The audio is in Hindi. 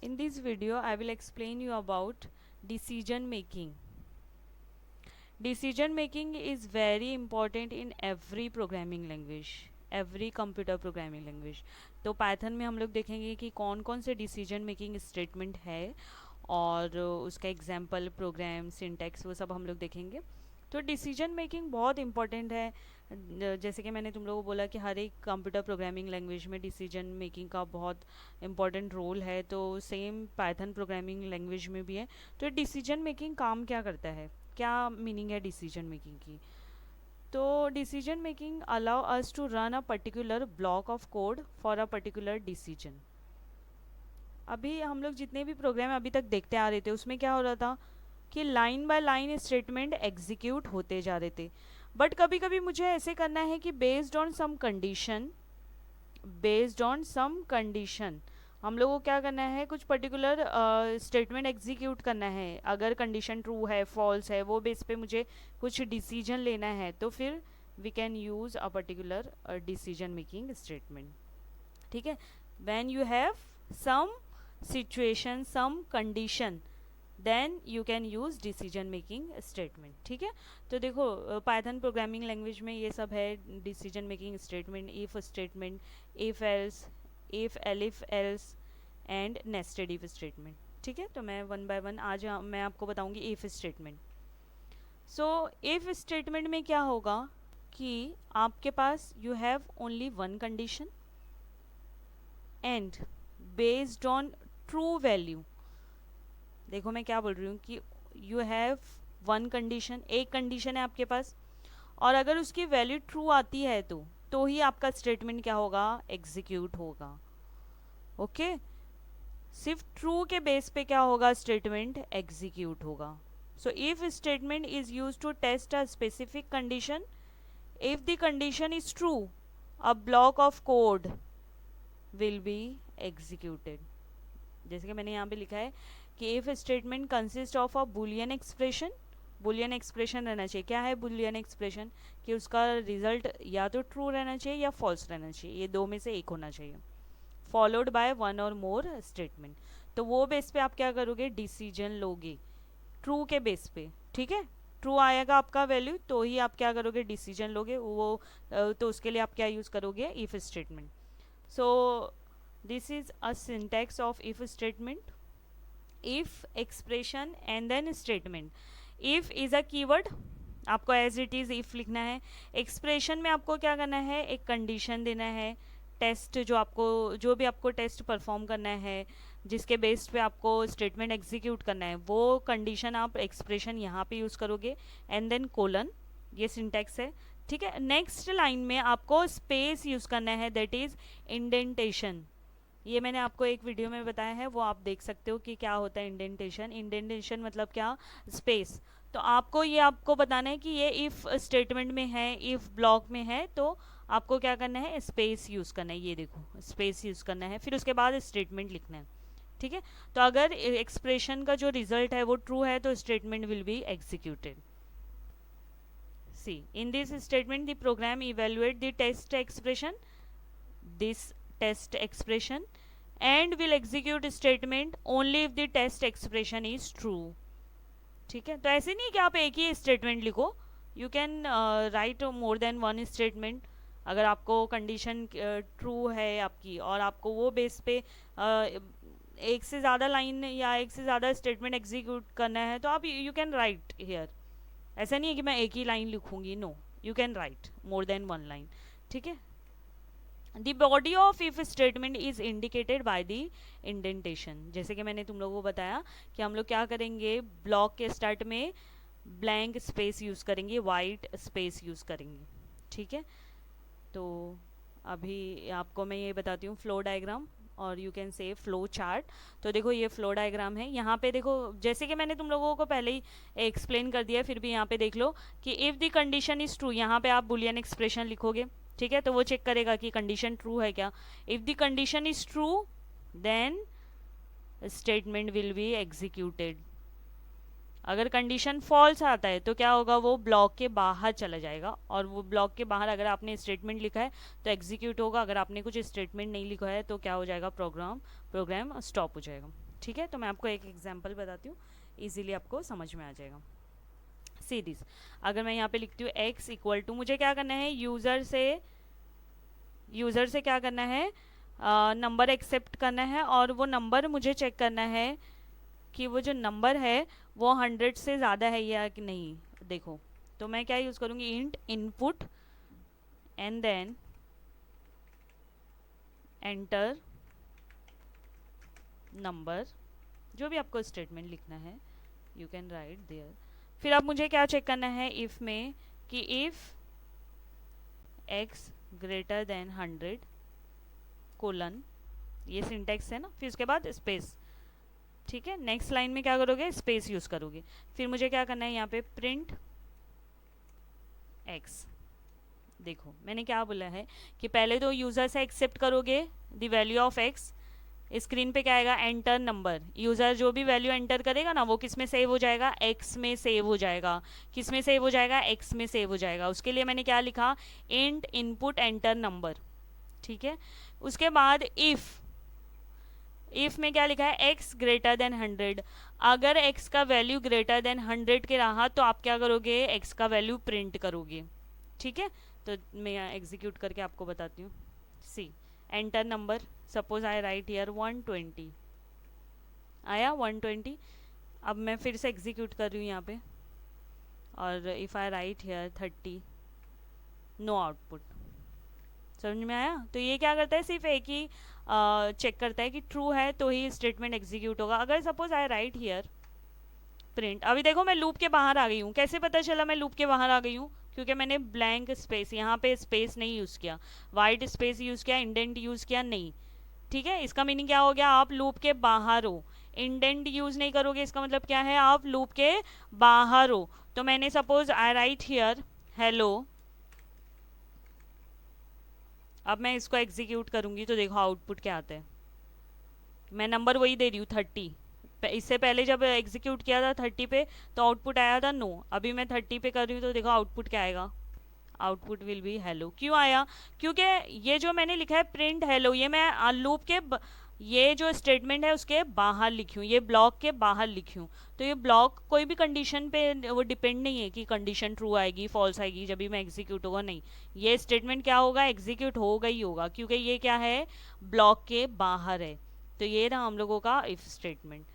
In this video, I will explain you about decision making. Decision making is very important in every programming language, every computer programming language. तो पाइथन में हम लोग देखेंगे कि कौन कौन से डिसीजन मेकिंग स्टेटमेंट है और उसका एग्जाम्पल, प्रोग्राम, सिंटैक्स, वो सब हम लोग देखेंगे. तो डिसीजन मेकिंग बहुत इंपॉर्टेंट है. जैसे कि मैंने तुम लोगों को बोला कि हर एक कंप्यूटर प्रोग्रामिंग लैंग्वेज में डिसीजन मेकिंग का बहुत इंपॉर्टेंट रोल है, तो सेम पाइथन प्रोग्रामिंग लैंग्वेज में भी है. तो डिसीजन मेकिंग काम क्या करता है, क्या मीनिंग है डिसीजन मेकिंग की. तो decision making allow us to run a particular block of code for a particular decision. अभी हम लोग जितने भी प्रोग्राम अभी तक देखते आ रहे थे उसमें क्या हो रहा था कि line by line statement execute होते जा रहे थे. बट कभी कभी मुझे ऐसे करना है कि बेस्ड ऑन सम कंडीशन हम लोगों को क्या करना है, कुछ पर्टिकुलर स्टेटमेंट एग्जीक्यूट करना है. अगर कंडीशन ट्रू है, फॉल्स है, वो बेस पे मुझे कुछ डिसीजन लेना है, तो फिर we can use a particular decision making statement. ठीक है. When you have some situation, some condition, then you can use decision making statement. ठीक है. तो देखो पाइथन प्रोग्रामिंग लैंग्वेज में ये सब है decision making statement, if statement, if else, if elif else and nested if statement. ठीक है. तो मैं वन बाय वन आज मैं आपको बताऊंगी if statement. So if statement में क्या होगा कि आपके पास you have only one condition and based on true value. देखो मैं क्या बोल रही हूँ कि यू हैव वन कंडीशन, एक कंडीशन है आपके पास, और अगर उसकी वैल्यू ट्रू आती है तो ही आपका स्टेटमेंट क्या होगा, एग्जीक्यूट होगा. ओके. सिर्फ ट्रू के बेस पे क्या होगा, स्टेटमेंट एग्जीक्यूट होगा. So if statement is use to test a specific condition. If the condition is true, a block of code will be executed. जैसे कि मैंने यहाँ पे लिखा है कि if statement consist of a Boolean expression. Boolean expression रहना चाहिए. क्या है बुलियन एक्सप्रेशन, कि उसका रिजल्ट या तो ट्रू रहना चाहिए या फॉल्स रहना चाहिए, ये दो में से एक होना चाहिए, फॉलोड बाय वन और मोर स्टेटमेंट. तो वो बेस पे आप क्या करोगे, डिसीजन लोगे ट्रू के बेस पे. ठीक है. ट्रू आएगा आपका वैल्यू तो ही आप क्या करोगे, डिसीजन लोगे. वो तो उसके लिए आप क्या यूज करोगे, if statement. So this is a syntax of if statement. if expression and then statement. if is a keyword, आपको एज इट इज़ इफ लिखना है. एक्सप्रेशन में आपको क्या करना है, एक कंडीशन देना है. टेस्ट जो भी आपको टेस्ट परफॉर्म करना है, जिसके बेस पे आपको स्टेटमेंट एग्जीक्यूट करना है, वो कंडीशन आप एक्सप्रेशन यहाँ पे यूज़ करोगे. एंड देन कोलन, ये सिंटैक्स है. ठीक है. नेक्स्ट लाइन में आपको स्पेस यूज़ करना है, दैट इज़ इंडेंटेशन. ये मैंने आपको एक वीडियो में बताया है, वो आप देख सकते हो कि क्या होता है इंडेंटेशन. इंडेंटेशन मतलब क्या, स्पेस. तो आपको बताना है कि ये इफ स्टेटमेंट में है, इफ ब्लॉक में है, तो आपको क्या करना है, स्पेस यूज़ करना है. ये देखो स्पेस यूज़ करना है, फिर उसके बाद स्टेटमेंट लिखना है. ठीक है. तो अगर एक्सप्रेशन का जो रिजल्ट है वो ट्रू है तो statement will be executed. See in this statement the program evaluate the test expression, this test expression, and will execute statement only if the test expression is true. ठीक है. तो ऐसे नहीं कि आप एक ही स्टेटमेंट लिखो, you can write more than one statement. अगर आपको कंडीशन ट्रू है आपकी और आपको वो बेस पे एक से ज़्यादा लाइन या एक से ज़्यादा स्टेटमेंट एग्जीक्यूट करना है, तो आप यू कैन राइट हियर. ऐसा नहीं है कि मैं एक ही लाइन लिखूंगी, no, you can write more than one line. ठीक है. The body of if statement is indicated by the indentation. जैसे कि मैंने तुम लोगों को बताया कि हम लोग क्या करेंगे, ब्लॉक के स्टार्ट में ब्लैंक स्पेस यूज़ करेंगे, वाइट स्पेस यूज़ करेंगे. ठीक है. तो अभी आपको मैं ये बताती हूँ फ्लो डायग्राम, और you can say flow chart. तो देखो ये फ्लो डायग्राम है. यहाँ पे देखो जैसे कि मैंने तुम लोगों को पहले ही एक्सप्लेन कर दिया, फिर भी यहाँ पे देख लो कि if the condition is true, यहाँ पे आप बुलियन एक्सप्रेशन लिखोगे. ठीक है. तो वो चेक करेगा कि कंडीशन ट्रू है क्या. If the condition is true then statement will be executed. अगर कंडीशन फॉल्स आता है तो क्या होगा, वो ब्लॉक के बाहर चला जाएगा, और वो ब्लॉक के बाहर अगर आपने स्टेटमेंट लिखा है तो एग्जीक्यूट होगा. अगर आपने कुछ स्टेटमेंट नहीं लिखा है तो क्या हो जाएगा, प्रोग्राम स्टॉप हो जाएगा. ठीक है, तो मैं आपको एक एग्जांपल बताती हूँ, इजीली आपको समझ में आ जाएगा। सी दिस, अगर मैं यहाँ पे लिखती हूँ x इक्वल टू, मुझे क्या करना है, यूज़र से क्या करना है, नंबर एक्सेप्ट करना है, और वो नंबर मुझे चेक करना है कि वो जो नंबर है वो 100 से ज़्यादा है या कि नहीं। देखो, तो मैं क्या यूज़ करूँगी, int input and then enter number, जो भी आपको स्टेटमेंट लिखना है यू कैन राइट देयर। फिर अब मुझे क्या चेक करना है इफ़ में, कि if x greater than 100 colon, ये सिंटेक्स है ना, फिर उसके बाद स्पेस। ठीक है, नेक्स्ट लाइन में क्या करोगे, स्पेस यूज़ करोगे। फिर मुझे क्या करना है यहाँ पे, प्रिंट x। देखो मैंने क्या बोला है कि पहले तो यूज़र से एक्सेप्ट करोगे the value of x, screen पे क्या आएगा, एंटर नंबर। यूज़र जो भी वैल्यू एंटर करेगा ना, वो किस में सेव हो जाएगा, x में सेव हो जाएगा। किस में सेव हो जाएगा, x में सेव हो जाएगा। उसके लिए मैंने क्या लिखा, इंट इनपुट एंटर नंबर। ठीक है, उसके बाद इफ़ में क्या लिखा है, x ग्रेटर देन 100। अगर x का वैल्यू ग्रेटर देन 100 के रहा तो आप क्या करोगे, x का वैल्यू प्रिंट करोगे। ठीक है, तो मैं एग्जीक्यूट करके आपको बताती हूँ। See, enter number, suppose I write here 120, आया 120। अब मैं फिर से एग्जीक्यूट कर रही हूँ यहाँ पे, और if I write here 30, no output. समझ में आया। तो ये क्या करता है, सिर्फ एक ही चेक करता है कि ट्रू है तो ही स्टेटमेंट एग्जीक्यूट होगा। अगर suppose I write here print, अभी देखो मैं लूप के बाहर आ गई हूँ। कैसे पता चला मैं लूप के बाहर आ गई हूँ, क्योंकि मैंने ब्लैंक स्पेस, यहाँ पे स्पेस नहीं यूज़ किया, वाइट स्पेस यूज़ किया, इंडेंट यूज़ किया नहीं। ठीक है, इसका मीनिंग क्या हो गया, आप लूप के बाहर हो। इंडेंट यूज़ नहीं करोगे, इसका मतलब क्या है, आप लूप के बाहर हो। तो मैंने suppose I write here hello, अब मैं इसको एग्जीक्यूट करूँगी तो देखो आउटपुट क्या आता है। मैं नंबर वही दे रही हूँ 30, इससे पहले जब एग्जीक्यूट किया था 30 पे तो आउटपुट आया था नो। अभी मैं 30 पे कर रही हूँ तो देखो आउटपुट क्या आएगा, आउटपुट विल बी हेलो। क्यों आया, क्योंकि ये जो मैंने लिखा है प्रिंट हेलो, ये मैं लूप के ये जो स्टेटमेंट है उसके बाहर लिखी हूँ, ये ब्लॉक के बाहर लिखी हूँ। तो ये ब्लॉक कोई भी कंडीशन पे वो डिपेंड नहीं है कि कंडीशन ट्रू आएगी फॉल्स आएगी जब भी मैं एग्जीक्यूट होगा, नहीं। ये स्टेटमेंट क्या होगा, एग्जीक्यूट होगा ही होगा, क्योंकि ये क्या है, ब्लॉक के बाहर है। तो ये रहा हम लोगों का इफ स्टेटमेंट।